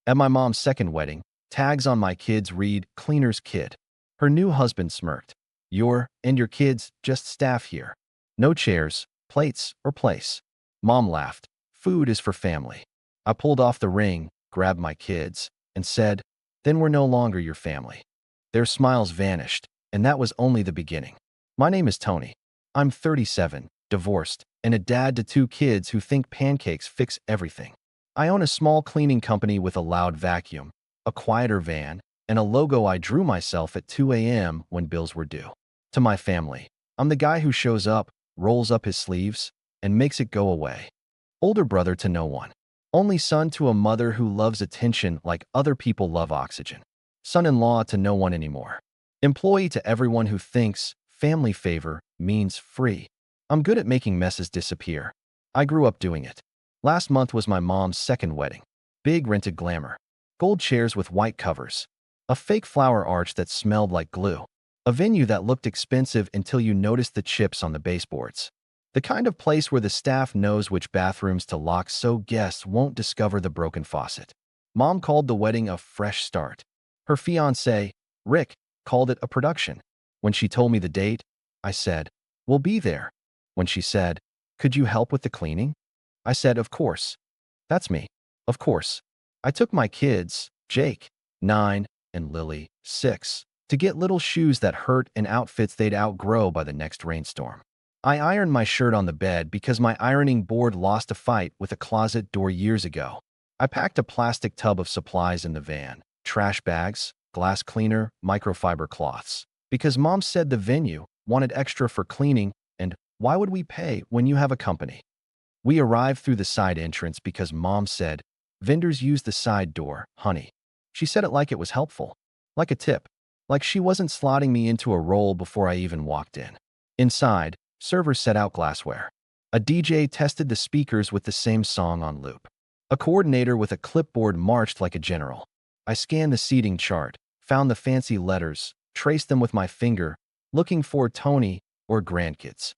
At my mom's second wedding, tags on my kids read cleaner's kid. Her new husband smirked. Your and your kids just staff here. No chairs, plates, or place. Mom laughed. Food is for family. I pulled off the ring, grabbed my kids, and said, then we're no longer your family. Their smiles vanished, and that was only the beginning. My name is Tony. I'm 37, divorced, and a dad to two kids who think pancakes fix everything. I own a small cleaning company with a loud vacuum, a quieter van, and a logo I drew myself at 2 a.m. when bills were due. To my family, I'm the guy who shows up, rolls up his sleeves, and makes it go away. Older brother to no one. Only son to a mother who loves attention like other people love oxygen. Son-in-law to no one anymore. Employee to everyone who thinks family favor means free. I'm good at making messes disappear. I grew up doing it. Last month was my mom's second wedding. Big rented glamour. Gold chairs with white covers. A fake flower arch that smelled like glue. A venue that looked expensive until you noticed the chips on the baseboards. The kind of place where the staff knows which bathrooms to lock so guests won't discover the broken faucet. Mom called the wedding a fresh start. Her fiancé, Rick, called it a production. When she told me the date, I said, we'll be there. When she said, could you help with the cleaning? I said, of course. That's me. Of course. I took my kids, Jake, 9, and Lily, 6, to get little shoes that hurt and outfits they'd outgrow by the next rainstorm. I ironed my shirt on the bed because my ironing board lost a fight with a closet door years ago. I packed a plastic tub of supplies in the van, trash bags, glass cleaner, microfiber cloths, because Mom said the venue wanted extra for cleaning, and why would we pay when you have a company? We arrived through the side entrance because Mom said, vendors use the side door, honey. She said it like it was helpful, like a tip, like she wasn't slotting me into a role before I even walked in. Inside, servers set out glassware. A DJ tested the speakers with the same song on loop. A coordinator with a clipboard marched like a general. I scanned the seating chart, found the fancy letters, traced them with my finger, looking for Tony or grandkids.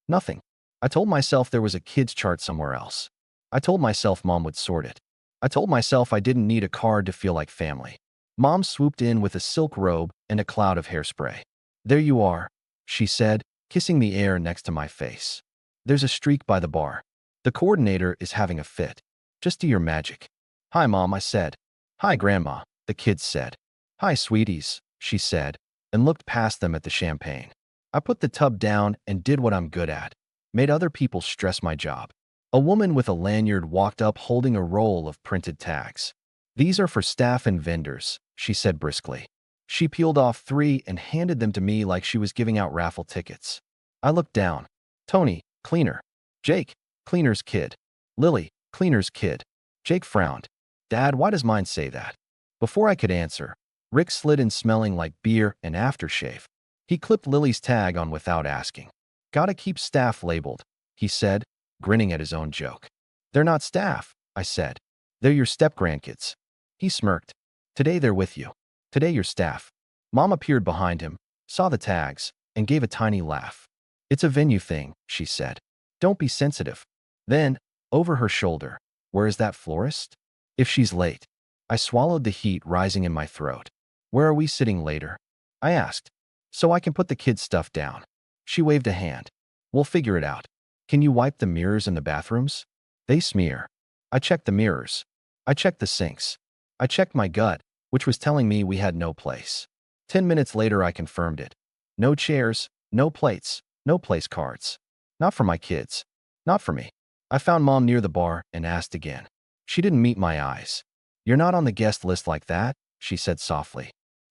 Nothing. I told myself there was a kids chart somewhere else. I told myself Mom would sort it. I told myself I didn't need a card to feel like family. Mom swooped in with a silk robe and a cloud of hairspray. There you are, she said, kissing the air next to my face. There's a streak by the bar. The coordinator is having a fit. Just do your magic. Hi, Mom, I said. Hi, Grandma, the kids said. Hi, sweeties, she said, and looked past them at the champagne. I put the tub down and did what I'm good at. Made other people stress my job. A woman with a lanyard walked up holding a roll of printed tags. These are for staff and vendors, she said briskly. She peeled off 3 and handed them to me like she was giving out raffle tickets. I looked down. Tony, cleaner. Jake, cleaner's kid. Lily, cleaner's kid. Jake frowned. Dad, why does mine say that? Before I could answer, Rick slid in smelling like beer and aftershave. He clipped Lily's tag on without asking. Gotta keep staff labeled, he said, grinning at his own joke. They're not staff, I said. They're your step-grandkids. He smirked. Today they're with you. Today you're staff. Mom appeared behind him, saw the tags, and gave a tiny laugh. It's a venue thing, she said. Don't be sensitive. Then, over her shoulder, where is that florist? If she's late. I swallowed the heat rising in my throat. Where are we sitting later? I asked. So I can put the kids' stuff down. She waved a hand. We'll figure it out. Can you wipe the mirrors in the bathrooms? They smear. I checked the mirrors. I checked the sinks. I checked my gut, which was telling me we had no place. 10 minutes later, I confirmed it. No chairs, no plates, no place cards. Not for my kids. Not for me. I found Mom near the bar and asked again. She didn't meet my eyes. You're not on the guest list like that, she said softly.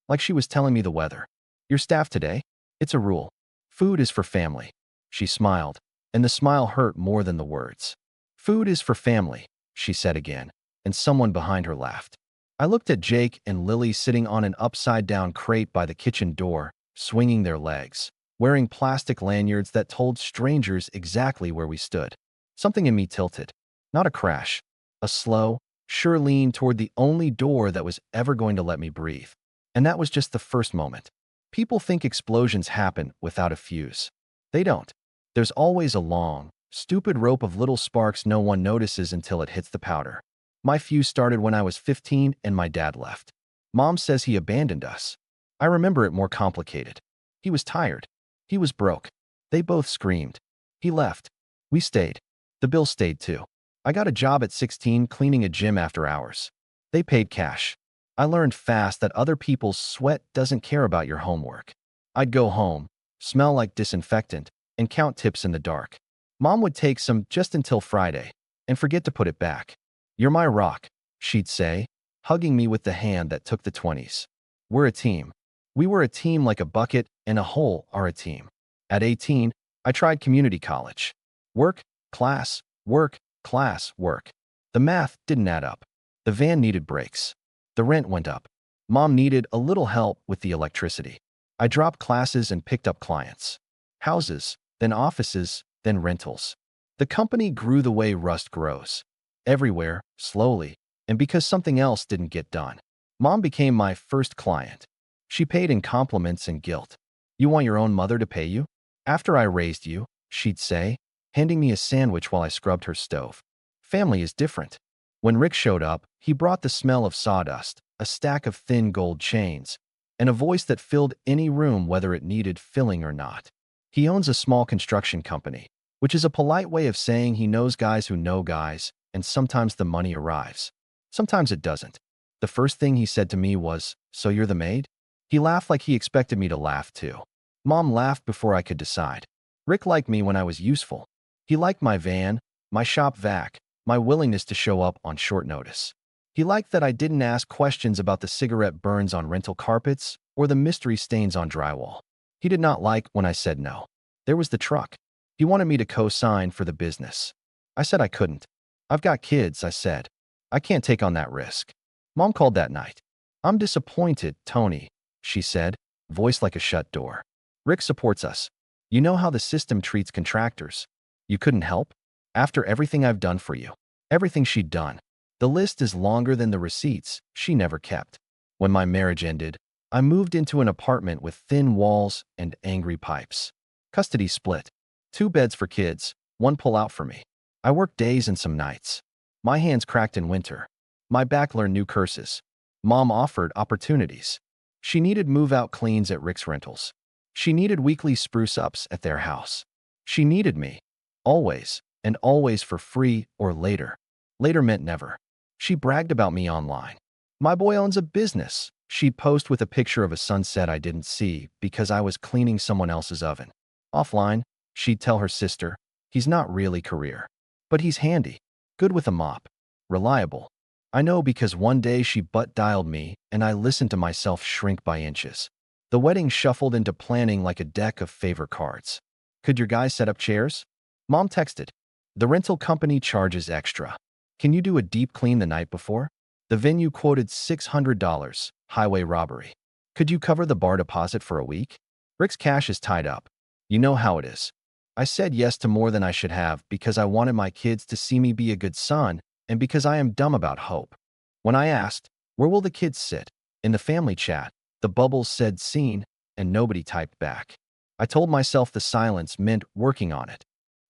Like she was telling me the weather. Your staff today? It's a rule. Food is for family. She smiled, and the smile hurt more than the words. Food is for family, she said again, and someone behind her laughed. I looked at Jake and Lily sitting on an upside-down crate by the kitchen door, swinging their legs, wearing plastic lanyards that told strangers exactly where we stood. Something in me tilted. Not a crash. A slow, sure lean toward the only door that was ever going to let me breathe. And that was just the first moment. People think explosions happen without a fuse. They don't. There's always a long, stupid rope of little sparks no one notices until it hits the powder. My fuse started when I was 15 and my dad left. Mom says he abandoned us. I remember it more complicated. He was tired. He was broke. They both screamed. He left. We stayed. The bill stayed too. I got a job at 16 cleaning a gym after hours. They paid cash. I learned fast that other people's sweat doesn't care about your homework. I'd go home, smell like disinfectant, and count tips in the dark. Mom would take some just until Friday and forget to put it back. "You're my rock," she'd say, hugging me with the hand that took the 20s. We're a team. We were a team like a bucket and a hole are a team. At 18, I tried community college. Work, class, work, class, work. The math didn't add up. The van needed brakes. The rent went up. Mom needed a little help with the electricity. I dropped classes and picked up clients. Houses, then offices, then rentals. The company grew the way rust grows. Everywhere, slowly, and because something else didn't get done. Mom became my first client. She paid in compliments and guilt. "You want your own mother to pay you? After I raised you," she'd say, handing me a sandwich while I scrubbed her stove. Family is different. When Rick showed up, he brought the smell of sawdust, a stack of thin gold chains, and a voice that filled any room whether it needed filling or not. He owns a small construction company, which is a polite way of saying he knows guys who know guys, and sometimes the money arrives. Sometimes it doesn't. The first thing he said to me was, "So you're the maid?" He laughed like he expected me to laugh too. Mom laughed before I could decide. Rick liked me when I was useful. He liked my van, my shop vac, my willingness to show up on short notice. He liked that I didn't ask questions about the cigarette burns on rental carpets or the mystery stains on drywall. He did not like when I said no. There was the truck. He wanted me to co-sign for the business. I said I couldn't. "I've got kids," I said. "I can't take on that risk." Mom called that night. "I'm disappointed, Tony," she said, voice like a shut door. "Rick supports us. You know how the system treats contractors. You couldn't help? After everything I've done for you." Everything she'd done. The list is longer than the receipts she never kept. When my marriage ended, I moved into an apartment with thin walls and angry pipes. Custody split. 2 beds for kids, 1 pull-out for me. I worked days and some nights. My hands cracked in winter. My back learned new curses. Mom offered opportunities. She needed move-out cleans at Rick's Rentals. She needed weekly spruce-ups at their house. She needed me. Always, and always for free or later. Later meant never. She bragged about me online. "My boy owns a business." She'd post with a picture of a sunset I didn't see because I was cleaning someone else's oven. Offline, she'd tell her sister, "He's not really career. But he's handy. Good with a mop. Reliable." I know because one day she butt-dialed me and I listened to myself shrink by inches. The wedding shuffled into planning like a deck of favor cards. "Could your guys set up chairs?" Mom texted. "The rental company charges extra. Can you do a deep clean the night before?" The venue quoted $600, highway robbery. "Could you cover the bar deposit for a week?" Rick's cash is tied up. You know how it is. I said yes to more than I should have because I wanted my kids to see me be a good son and because I am dumb about hope. When I asked, "Where will the kids sit?" in the family chat, the bubbles said "seen," and nobody typed back. I told myself the silence meant working on it.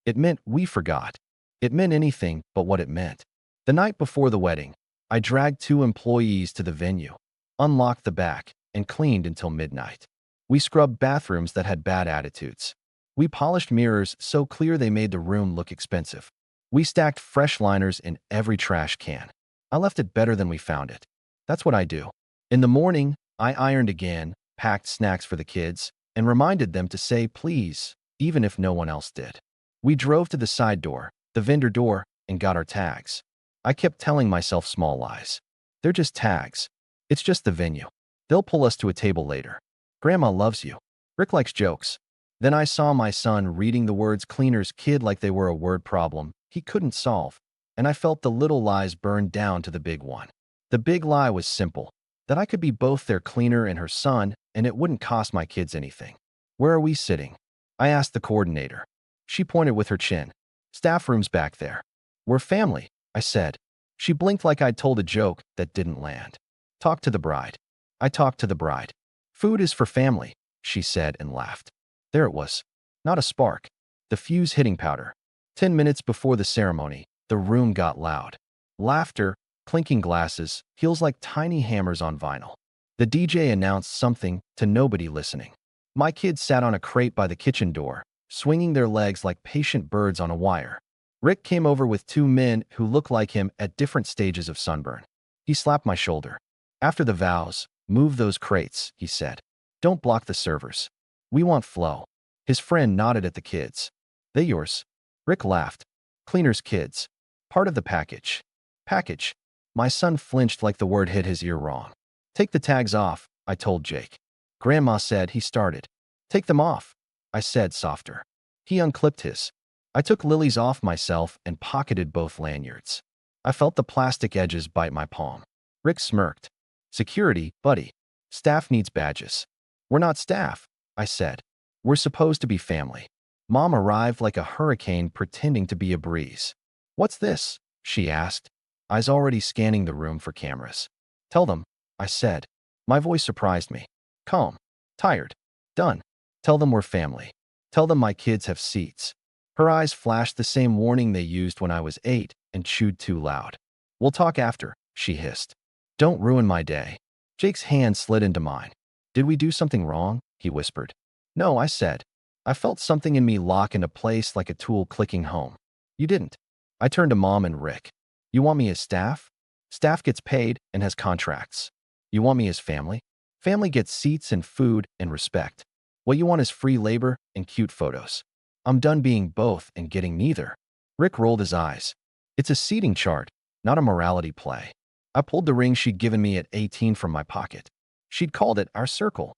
It meant we forgot. It meant anything but what it meant. The night before the wedding, I dragged 2 employees to the venue, unlocked the back, and cleaned until midnight. We scrubbed bathrooms that had bad attitudes. We polished mirrors so clear they made the room look expensive. We stacked fresh liners in every trash can. I left it better than we found it. That's what I do. In the morning, I ironed again, packed snacks for the kids, and reminded them to say please, even if no one else did. We drove to the side door, the vendor door, and got our tags. I kept telling myself small lies. They're just tags. It's just the venue. They'll pull us to a table later. Grandma loves you. Rick likes jokes. Then I saw my son reading the words cleaner's kid like they were a word problem he couldn't solve, and I felt the little lies burn down to the big one. The big lie was simple, that I could be both their cleaner and her son, and it wouldn't cost my kids anything. "Where are we sitting?" I asked the coordinator. She pointed with her chin. "Staff room's back there." "We're family," I said. She blinked like I'd told a joke that didn't land. "Talk to the bride." I talked to the bride. "Food is for family," she said and laughed. There it was. Not a spark. The fuse hitting powder. 10 minutes before the ceremony, the room got loud. Laughter, clinking glasses, heels like tiny hammers on vinyl. The DJ announced something to nobody listening. My kids sat on a crate by the kitchen door, swinging their legs like patient birds on a wire. Rick came over with two men who looked like him at different stages of sunburn. He slapped my shoulder. After the vows, move those crates, he said. Don't block the servers. We want flow. His friend nodded at the kids. They yours? Rick laughed. Cleaner's kids. Part of the package. Package. My son flinched like the word hit his ear wrong. Take the tags off, I told Jake. Grandma said he started. Take them off, I said softer. He unclipped his. I took Lily's off myself and pocketed both lanyards. I felt the plastic edges bite my palm. Rick smirked. Security, buddy. Staff needs badges. We're not staff, I said. We're supposed to be family. Mom arrived like a hurricane pretending to be a breeze. What's this? She asked, eyes already scanning the room for cameras. Tell them, I said. My voice surprised me. Calm. Tired. Done. Tell them we're family. Tell them my kids have seats. Her eyes flashed the same warning they used when I was 8 and chewed too loud. We'll talk after, she hissed. Don't ruin my day. Jake's hand slid into mine. Did we do something wrong? He whispered. No, I said. I felt something in me lock into place like a tool clicking home. You didn't. I turned to Mom and Rick. You want me as staff? Staff gets paid and has contracts. You want me as family? Family gets seats and food and respect. What you want is free labor and cute photos. I'm done being both and getting neither. Rick rolled his eyes. It's a seating chart, not a morality play. I pulled the ring she'd given me at 18 from my pocket. She'd called it our circle.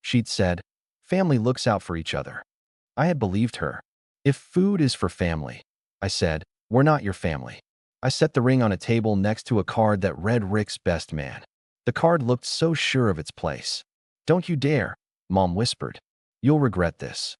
She'd said, family looks out for each other. I had believed her. If food is for family, I said, we're not your family. I set the ring on a table next to a card that read Rick's best man. The card looked so sure of its place. Don't you dare, Mom whispered. You'll regret this.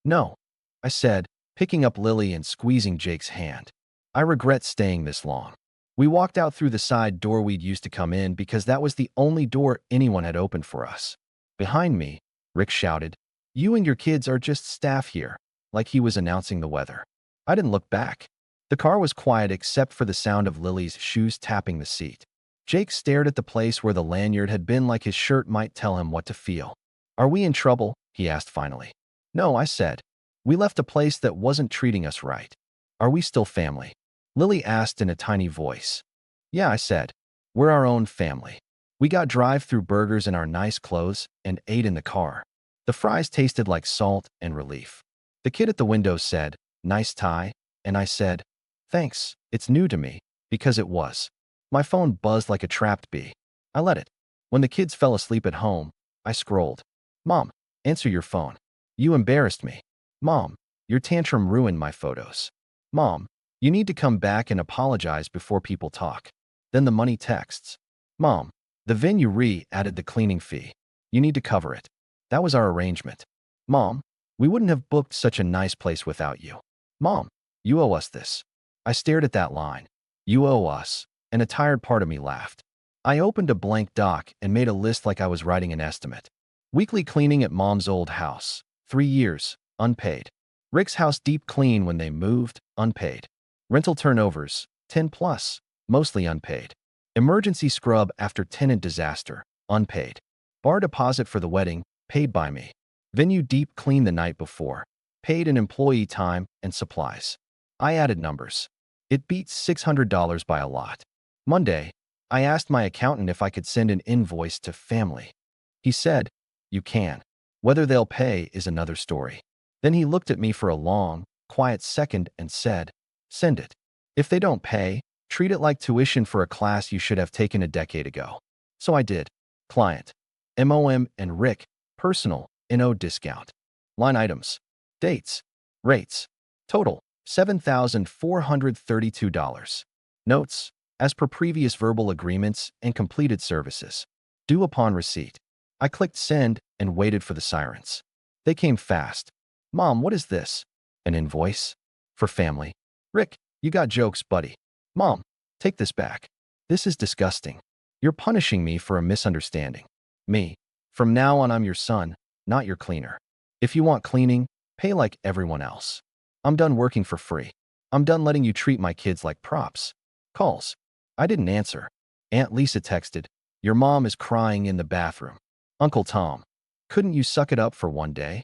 No, I said, picking up Lily and squeezing Jake's hand. I regret staying this long. We walked out through the side door we'd used to come in because that was the only door anyone had opened for us. Behind me, Rick shouted, you and your kids are just staff here, like he was announcing the weather. I didn't look back. The car was quiet except for the sound of Lily's shoes tapping the seat. Jake stared at the place where the lanyard had been like his shirt might tell him what to feel. Are we in trouble? He asked finally. No, I said. We left a place that wasn't treating us right. Are we still family? Lily asked in a tiny voice. Yeah, I said. We're our own family. We got drive-through burgers in our nice clothes and ate in the car. The fries tasted like salt and relief. The kid at the window said, nice tie, and I said, thanks, it's new to me, because it was. My phone buzzed like a trapped bee. I let it. When the kids fell asleep at home, I scrolled. Mom, answer your phone. You embarrassed me. Mom, your tantrum ruined my photos. Mom, you need to come back and apologize before people talk. Then the money texts. Mom, the venue added the cleaning fee. You need to cover it. That was our arrangement. Mom, we wouldn't have booked such a nice place without you. Mom, you owe us this. I stared at that line. You owe us, and a tired part of me laughed. I opened a blank doc and made a list like I was writing an estimate. Weekly cleaning at Mom's old house, 3 years, unpaid. Rick's house deep clean when they moved, unpaid. Rental turnovers, 10 plus, mostly unpaid. Emergency scrub after tenant disaster, unpaid. Bar deposit for the wedding, paid by me. Venue deep clean the night before, paid in employee time and supplies. I added numbers. It beat $600 by a lot. Monday, I asked my accountant if I could send an invoice to family. He said, you can. Whether they'll pay is another story. Then he looked at me for a long, quiet second and said, send it. If they don't pay, treat it like tuition for a class you should have taken a decade ago. So I did. Client. MOM and Rick. Personal. NO discount. Line items. Dates. Rates. Total. $7,432. Notes. As per previous verbal agreements and completed services. Due upon receipt. I clicked send and waited for the sirens. They came fast. Mom, what is this? An invoice? For family. Rick, you got jokes, buddy. Mom, take this back. This is disgusting. You're punishing me for a misunderstanding. Me. From now on, I'm your son, not your cleaner. If you want cleaning, pay like everyone else. I'm done working for free. I'm done letting you treat my kids like props. Calls. I didn't answer. Aunt Lisa texted, "Your mom is crying in the bathroom." Uncle Tom, "Couldn't you suck it up for one day?"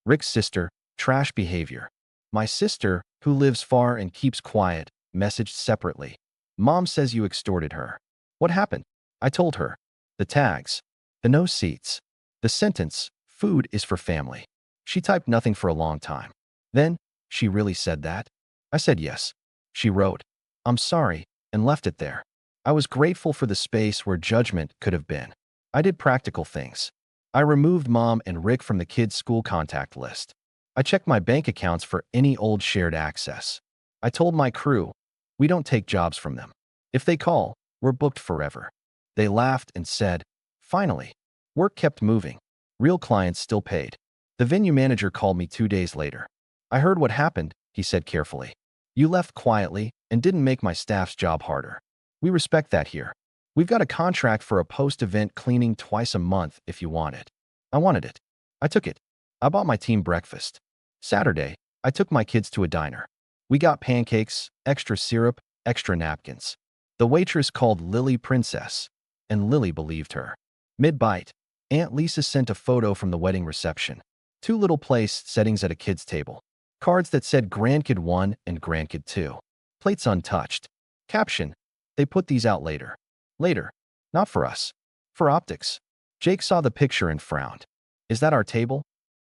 Rick's sister, "Trash behavior." My sister, who lives far and keeps quiet, messaged separately. "Mom says you extorted her." What happened? I told her. The tags. The no seats. The sentence, "Food is for family." She typed nothing for a long time. Then, "She really said that?" I said yes. She wrote, "I'm sorry," and left it there. I was grateful for the space where judgment could have been. I did practical things. I removed Mom and Rick from the kids' school contact list. I checked my bank accounts for any old shared access. I told my crew, "We don't take jobs from them. If they call, we're booked forever." They laughed and said, "Finally." Work kept moving. Real clients still paid. The venue manager called me 2 days later. "I heard what happened," he said carefully. "You left quietly and didn't make my staff's job harder. We respect that here. We've got a contract for a post-event cleaning twice a month if you want it." I wanted it. I took it. I bought my team breakfast. Saturday, I took my kids to a diner. We got pancakes, extra syrup, extra napkins. The waitress called Lily Princess, and Lily believed her. Mid-bite, Aunt Lisa sent a photo from the wedding reception. 2 little place settings at a kid's table. Cards that said Grandkid 1 and Grandkid 2. Plates untouched. Caption, "They put these out later." Later. Not for us. For optics. Jake saw the picture and frowned. "Is that our table?"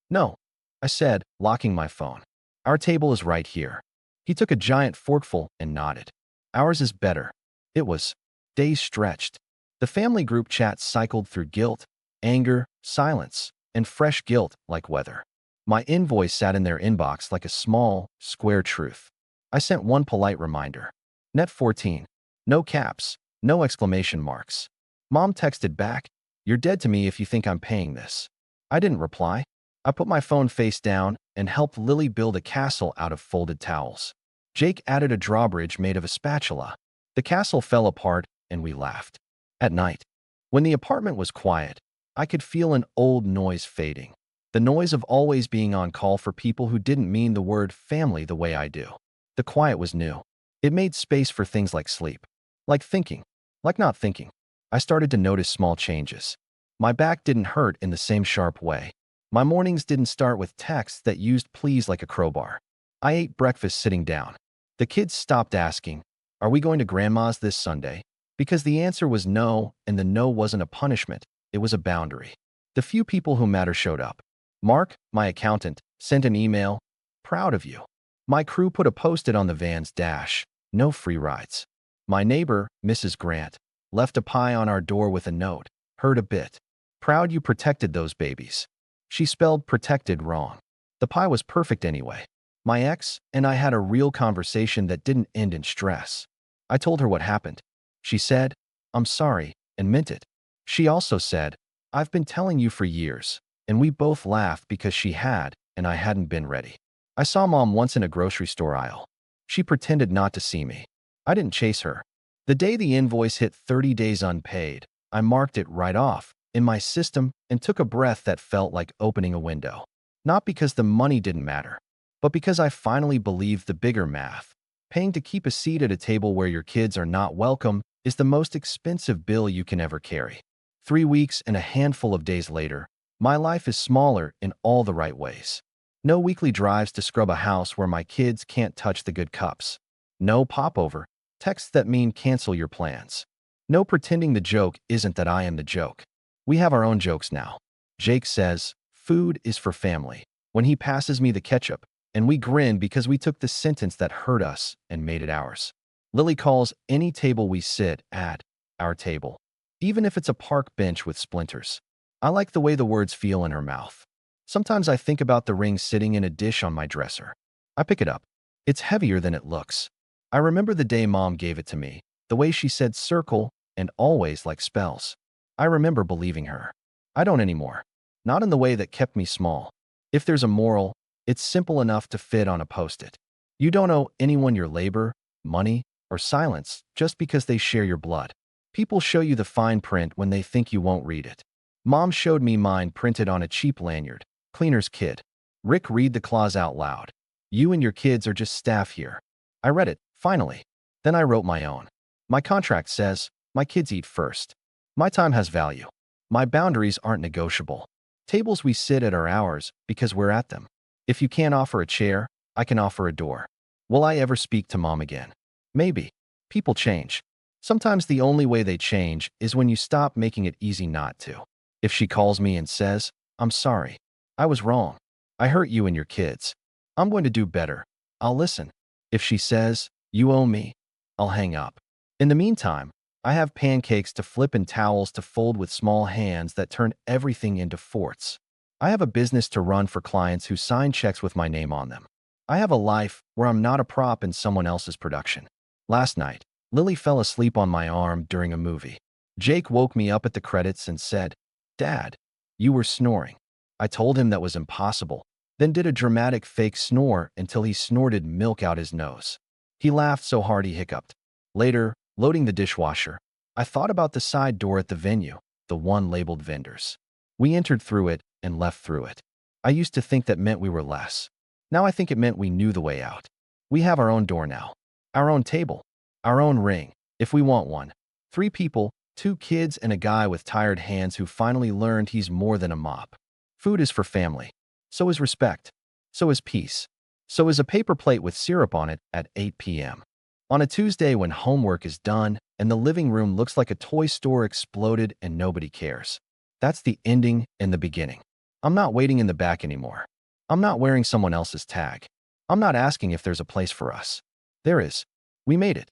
"No," I said, locking my phone. "Our table is right here." He took a giant forkful and nodded. "Ours is better." It was. Days stretched. The family group chat cycled through guilt, anger, silence, and fresh guilt like weather. My invoice sat in their inbox like a small, square truth. I sent one polite reminder. Net 14. No caps, no exclamation marks. Mom texted back, "You're dead to me if you think I'm paying this." I didn't reply. I put my phone face down and helped Lily build a castle out of folded towels. Jake added a drawbridge made of a spatula. The castle fell apart and we laughed. At night, when the apartment was quiet, I could feel an old noise fading. The noise of always being on call for people who didn't mean the word family the way I do. The quiet was new. It made space for things like sleep. Like thinking. Like not thinking. I started to notice small changes. My back didn't hurt in the same sharp way. My mornings didn't start with texts that used please like a crowbar. I ate breakfast sitting down. The kids stopped asking, "Are we going to Grandma's this Sunday?" Because the answer was no, and the no wasn't a punishment, it was a boundary. The few people who matter showed up. Mark, my accountant, sent an email, "Proud of you." My crew put a post-it on the van's dash, "No free rides." My neighbor, Mrs. Grant, left a pie on our door with a note, "Heard a bit. Proud you protected those babies." She spelled protected wrong. The pie was perfect anyway. My ex and I had a real conversation that didn't end in stress. I told her what happened. She said, "I'm sorry," and meant it. She also said, "I've been telling you for years," and we both laughed because she had, and I hadn't been ready. I saw Mom once in a grocery store aisle. She pretended not to see me. I didn't chase her. The day the invoice hit 30 days unpaid, I marked it right off in my system and took a breath that felt like opening a window. Not because the money didn't matter, but because I finally believed the bigger math. Paying to keep a seat at a table where your kids are not welcome is the most expensive bill you can ever carry. 3 weeks and a handful of days later, my life is smaller in all the right ways. No weekly drives to scrub a house where my kids can't touch the good cups. No popover, texts that mean cancel your plans. No pretending the joke isn't that I am the joke. We have our own jokes now. Jake says, "Food is for family," when he passes me the ketchup, and we grin because we took the sentence that hurt us and made it ours. Lily calls any table we sit at our table, even if it's a park bench with splinters. I like the way the words feel in her mouth. Sometimes I think about the ring sitting in a dish on my dresser. I pick it up. It's heavier than it looks. I remember the day Mom gave it to me, the way she said circle and always like spells. I remember believing her. I don't anymore. Not in the way that kept me small. If there's a moral, it's simple enough to fit on a post-it. You don't owe anyone your labor, money, or silence just because they share your blood. People show you the fine print when they think you won't read it. Mom showed me mine printed on a cheap lanyard. Cleaner's kid. Rick, read the clause out loud. "You and your kids are just staff here." I read it, finally. Then I wrote my own. My contract says my kids eat first. My time has value. My boundaries aren't negotiable. Tables we sit at are ours because we're at them. If you can't offer a chair, I can offer a door. Will I ever speak to mom again? Maybe. People change. Sometimes the only way they change is when you stop making it easy not to. If she calls me and says, I'm sorry. I was wrong. I hurt you and your kids. I'm going to do better. I'll listen. If she says, you owe me, I'll hang up. In the meantime, I have pancakes to flip and towels to fold with small hands that turn everything into forts. I have a business to run for clients who sign checks with my name on them. I have a life where I'm not a prop in someone else's production. Last night, Lily fell asleep on my arm during a movie. Jake woke me up at the credits and said, Dad, you were snoring. I told him that was impossible, then did a dramatic fake snore until he snorted milk out his nose. He laughed so hard he hiccuped. Later, loading the dishwasher, I thought about the side door at the venue, the one labeled vendors. We entered through it and left through it. I used to think that meant we were less. Now I think it meant we knew the way out. We have our own door now, our own table, our own ring, if we want one. 3 people, 2 kids and a guy with tired hands who finally learned he's more than a mop. Food is for family. So is respect. So is peace. So is a paper plate with syrup on it at 8 p.m. On a Tuesday when homework is done and the living room looks like a toy store exploded and nobody cares. That's the ending and the beginning. I'm not waiting in the back anymore. I'm not wearing someone else's tag. I'm not asking if there's a place for us. There is. We made it.